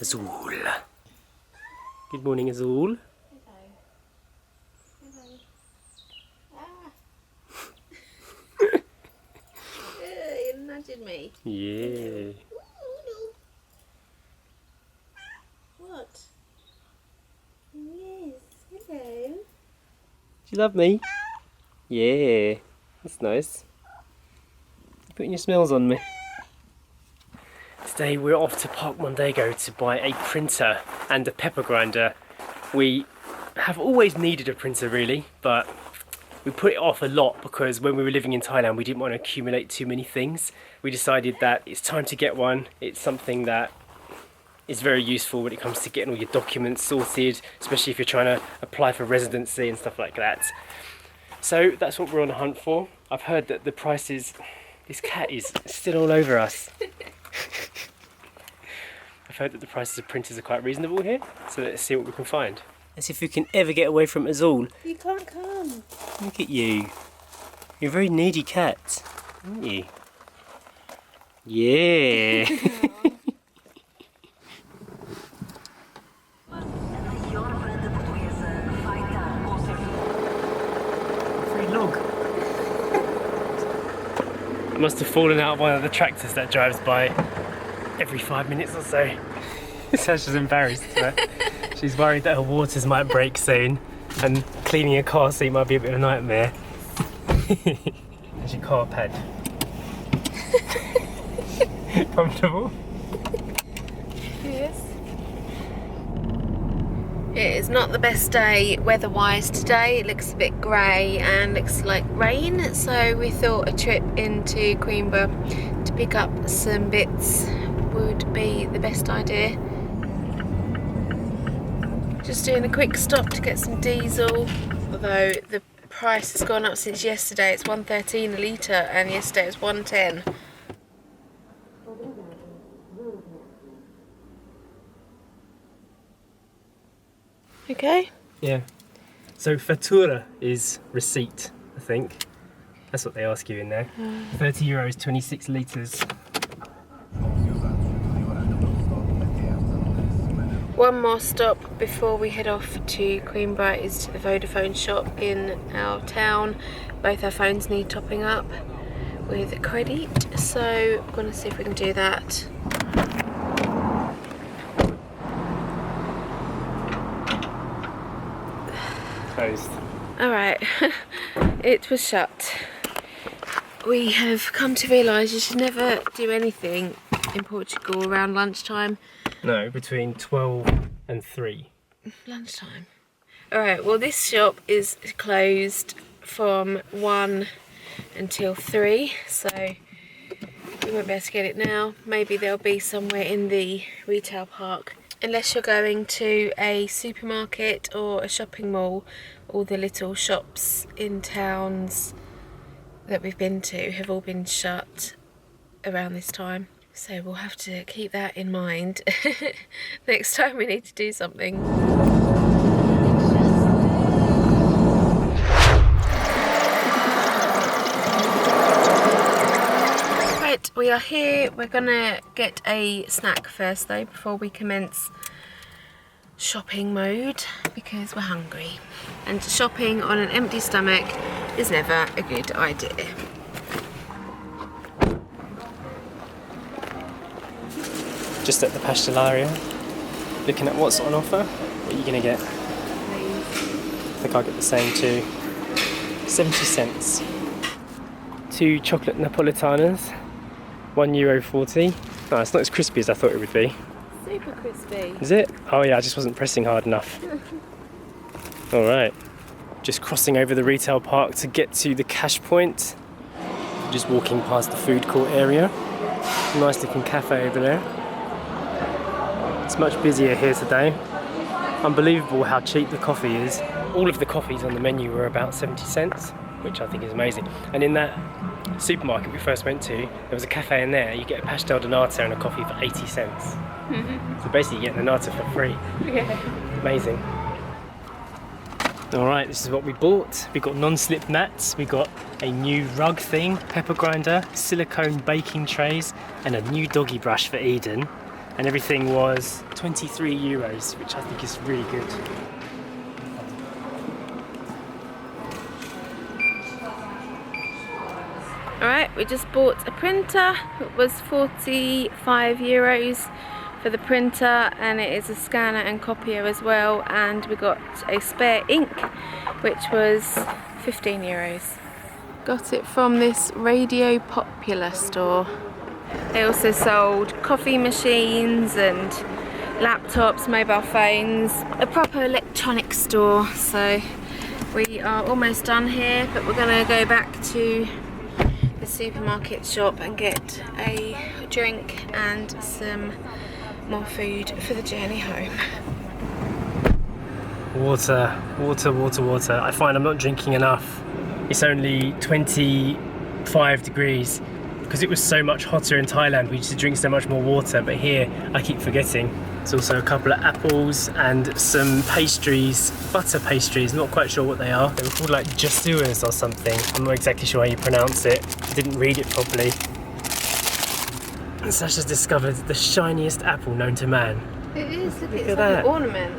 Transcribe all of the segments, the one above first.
Azul. Good morning, Azul. You're nudging me. Yeah. What? Yes, hello. Do you love me? Yeah. That's nice. You're putting your smells on me. Today we're off to Park Mondego to buy a printer and a pepper grinder. We have always needed a printer really, but we put it off a lot because when we were living in Thailand we didn't want to accumulate too many things. We decided that it's time to get one. It's something that is very useful when it comes to getting all your documents sorted, especially if you're trying to apply for residency and stuff like that. So that's what we're on the hunt for. I've heard that the prices, this cat is still all over us. I've heard that the prices of printers are quite reasonable here, so let's see what we can find. Let's see if we can ever get away from Azul. You can't come. Look at you. You're a very needy cat, aren't you? Yeah. Free log. I must have fallen out of one of the tractors that drives by every 5 minutes or so. So she's embarrassed, but she's worried that her waters might break soon and cleaning a car seat might be a bit of a nightmare. There's your car pad. Comfortable? Yes. It is not the best day weather-wise today. It looks a bit grey and looks like rain, so we thought a trip into Coimbra to pick up some bits would be the best idea. Just doing a quick stop to get some diesel, although the price has gone up since yesterday. It's 1.13 a litre and yesterday it was 1.10. Okay. Yeah. So fatura is receipt, I think. That's what they ask you in there. 30 euros, 26 litres. One more stop before we head off to Coimbra is to the Vodafone shop in our town. Both our phones need topping up with credit, so I'm going to see if we can do that. Closed. Alright, it was shut. We have come to realise you should never do anything in Portugal around lunchtime. No, between 12 and 3. Lunchtime. Alright, well this shop is closed from 1 until 3, so we won't be able to get it now. Maybe there'll be somewhere in the retail park. Unless you're going to a supermarket or a shopping mall, all the little shops in towns that we've been to have all been shut around this time. So we'll have to keep that in mind next time we need to do something. Right, we are here. We're gonna get a snack first though before we commence shopping mode because we're hungry. And shopping on an empty stomach is never a good idea. Just at the pastelaria, looking at what's on offer. What are you going to get? I think I'll get the same too. 70 cents. 2 chocolate Napolitanas, €1.40. Oh, it's not as crispy as I thought it would be. Super crispy. Is it? Oh yeah, I just wasn't pressing hard enough. Alright, just crossing over the retail park to get to the cash point. Just walking past the food court area. Nice looking cafe over there. It's much busier here today. Unbelievable how cheap the coffee is. All of the coffees on the menu were about 70 cents, which I think is amazing. And in that supermarket we first went to, there was a cafe in there. You get a pastel de nata and a coffee for 80 cents. So basically you get the nata for free. Yeah. Amazing. Alright, this is what we bought. We got non-slip mats, we got a new rug thing, pepper grinder, silicone baking trays, and a new doggy brush for Eden. and everything was 23 euros, which I think is really good. Alright, we just bought a printer. It was 45 euros for the printer, and it is a scanner and copier as well, and we got a spare ink which was 15 euros. Got it from this Radio Popular store. They also sold coffee machines and laptops, mobile phones, a proper electronics store. So we are almost done here, but we're going to go back to the supermarket shop and get a drink and some more food for the journey home. Water, water, water, water. I find I'm not drinking enough. It's only 25 degrees. Because it was so much hotter in Thailand, we used to drink so much more water, but here I keep forgetting. There's also a couple of apples and some pastries, butter pastries, not quite sure what they are. They were called like jasuas or something. I'm not exactly sure how you pronounce it. I didn't read it properly. And Sasha's discovered the shiniest apple known to man. It is, look at like that. an ornament.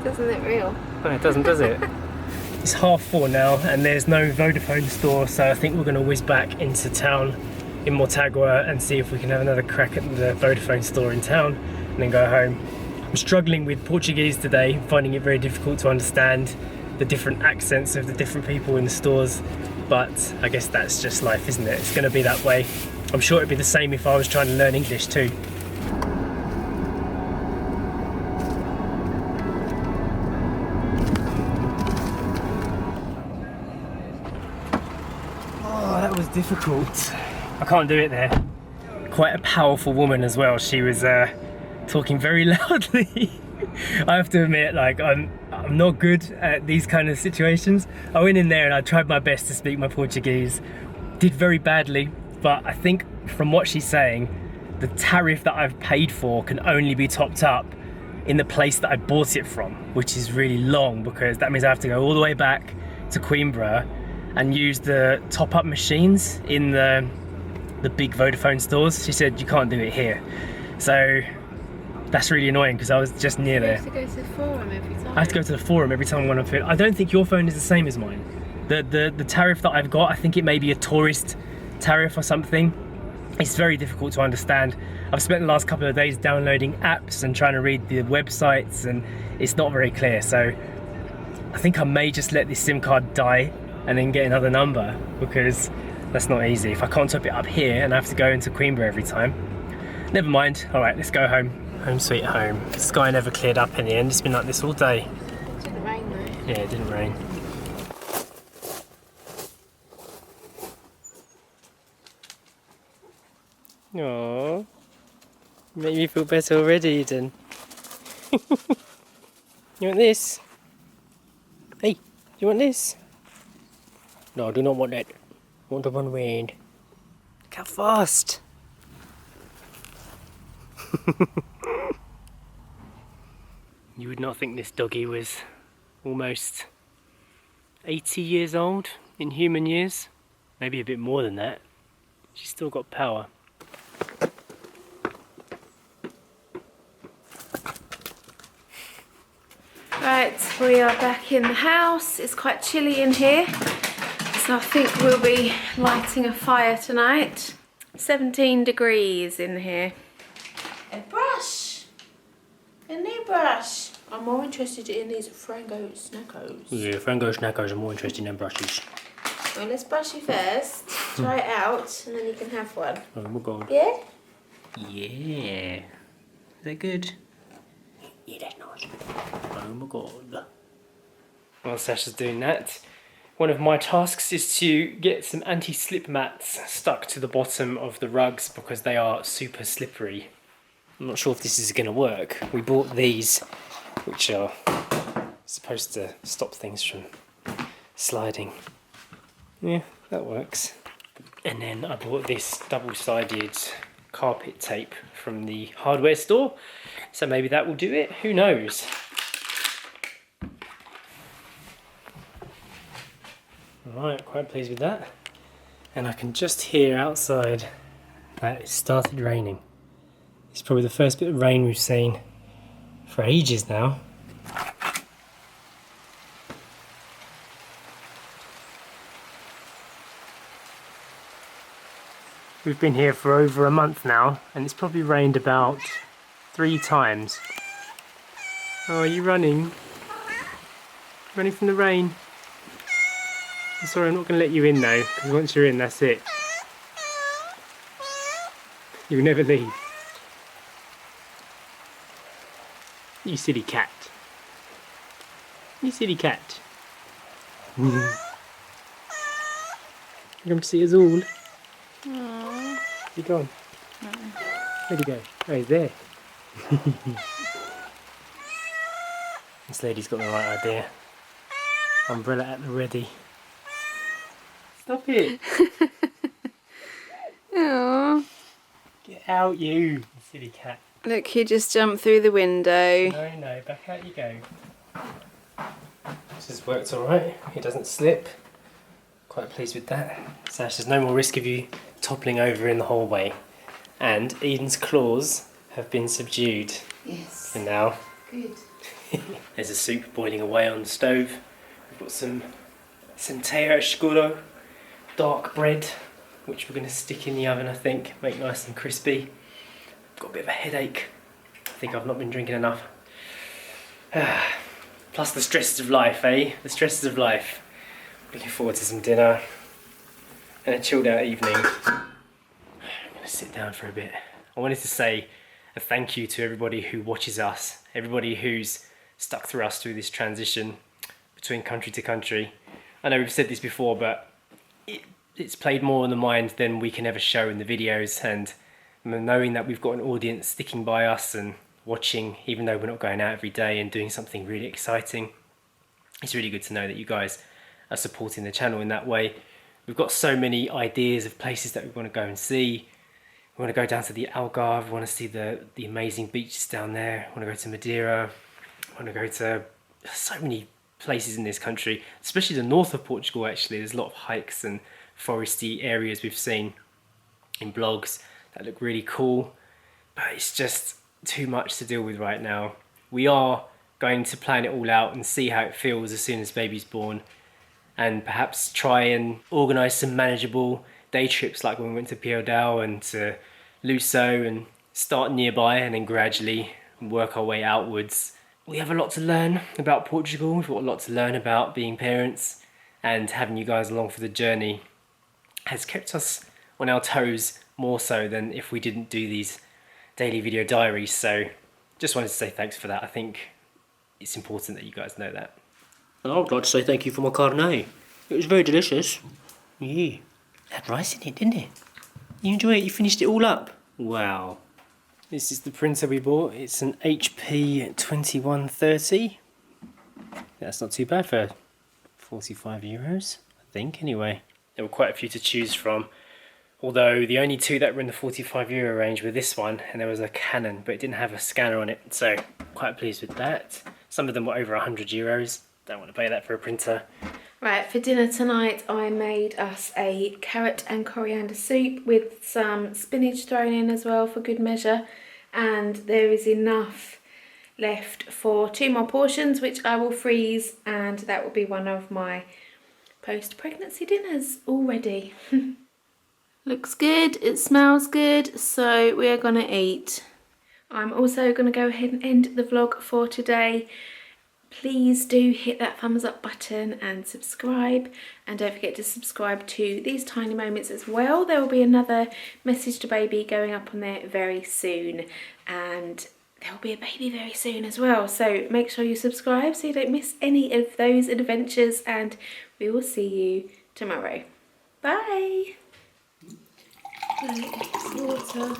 Doesn't it real? No, it doesn't, does it? It's 4:30 now and there's no Vodafone store, so I think we're going to whiz back into town in Mortágua and see if we can have another crack at the Vodafone store in town and then go home. I'm struggling with Portuguese today, finding it very difficult to understand the different accents of the different people in the stores, but I guess that's just life, isn't it? It's going to be that way. I'm sure it'd be the same if I was trying to learn English too. Was difficult. I can't do it there. Quite a powerful woman as well. She was talking very loudly. I have to admit, like I'm not good at these kind of situations. I went in there and I tried my best to speak my Portuguese. Did very badly, but I think from what she's saying, the tariff that I've paid for can only be topped up in the place that I bought it from, which is really long because that means I have to go all the way back to Coimbra and use the top-up machines in the big Vodafone stores. She said you can't do it here. So that's really annoying because I was just near there. You have to go to the forum every time. I have to go to the forum every time I want to fit. I don't think your phone is the same as mine. The tariff that I've got, I think it may be a tourist tariff or something. It's very difficult to understand. I've spent the last couple of days downloading apps and trying to read the websites, and it's not very clear. So I think I may just let this SIM card die and then get another number, because that's not easy. If I can't top it up here and I have to go into Coimbra every time. Never mind. All right, let's go home. Home sweet home. The sky never cleared up in the end. It's been like this all day. It didn't rain though. Yeah, it didn't rain. Aww. Make me feel better already, Eden. You want this? Hey, do you want this? No, I do not want that. I want the one wind. Look how fast! You would not think this doggy was almost 80 years old in human years. Maybe a bit more than that. She's still got power. Right, we are back in the house. It's quite chilly in here, so I think we'll be lighting a fire tonight. 17 degrees in here. A brush! A new brush! I'm more interested in these Frango Snackos. Yeah, Frango Snackos are more interesting than brushes. Well, let's brush you first. Try it out, and then you can have one. Oh my god. Yeah? Yeah. Is that good? Yeah, that's nice. Oh my god. While Sasha's doing that, one of my tasks is to get some anti-slip mats stuck to the bottom of the rugs because they are super slippery. I'm not sure if this is going to work. We bought these, which are supposed to stop things from sliding. Yeah, that works. And then I bought this double-sided carpet tape from the hardware store, so maybe that will do it. Who knows? Alright, quite pleased with that. And I can just hear outside that it started raining. It's probably the first bit of rain we've seen for ages now. We've been here for over a month now, and it's probably rained about 3 times. Oh, are you running? Running from the rain? I'm sorry, I'm not going to let you in though, because once you're in, that's it. You'll never leave. You silly cat. You silly cat. You come to see us all? Aww. You gone? Where'd he go? Oh, he's there. This lady's got the right idea. Umbrella at the ready. Stop it! Aww. Get out, you silly cat. Look, he just jumped through the window. No, back out you go. This has worked alright. He doesn't slip. Quite pleased with that. So there's no more risk of you toppling over in the hallway. And Eden's claws have been subdued. Yes. For now. Good. There's a soup boiling away on the stove. We've got some centeio escuro, dark bread, which we're going to stick in the oven, I think, make nice and crispy. I've got a bit of a headache. I think I've not been drinking enough. Plus the stresses of life, eh? The stresses of life. Looking forward to some dinner and a chilled out evening. I'm going to sit down for a bit. I wanted to say a thank you to everybody who watches us, everybody who's stuck through us through this transition between country to country. I know we've said this before, but it's played more on the mind than we can ever show in the videos, and knowing that we've got an audience sticking by us and watching, even though we're not going out every day and doing something really exciting, it's really good to know that you guys are supporting the channel in that way. We've got so many ideas of places that we want to go and see. We want to go down to the Algarve, we want to see the amazing beaches down there, we want to go to Madeira, we want to go to so many places in this country, especially the north of Portugal actually. There's a lot of hikes and foresty areas we've seen in blogs that look really cool, but it's just too much to deal with right now. We are going to plan it all out and see how it feels as soon as baby's born, and perhaps try and organise some manageable day trips like when we went to Pierdal and to Luso, and start nearby and then gradually work our way outwards. We have a lot to learn about Portugal, we've got a lot to learn about being parents, and having you guys along for the journey has kept us on our toes more so than if we didn't do these daily video diaries. So just wanted to say thanks for that. I think it's important that you guys know that. And I would like to say thank you for my carnet. It was very delicious. Yeah. It had rice in it, didn't it? You enjoy it? You finished it all up? Wow. This is the printer we bought. It's an EP423. That's not too bad for 45 euros, I think, anyway. There were quite a few to choose from, although the only two that were in the 45 euro range were this one, and there was a Canon, but it didn't have a scanner on it, so quite pleased with that. Some of them were over 100 euros. Don't want to pay that for a printer. Right, for dinner tonight I made us a carrot and coriander soup with some spinach thrown in as well for good measure, and there is enough left for 2 more portions which I will freeze, and that will be one of my post-pregnancy dinners already. Looks good, it smells good, so we are gonna eat. I'm also gonna go ahead and end the vlog for today. Please do hit that thumbs up button and subscribe, and don't forget to subscribe to These Tiny Moments as well. There will be another message to baby going up on there very soon, and there will be a baby very soon as well, so make sure you subscribe so you don't miss any of those adventures, and we will see you tomorrow. Bye. Water.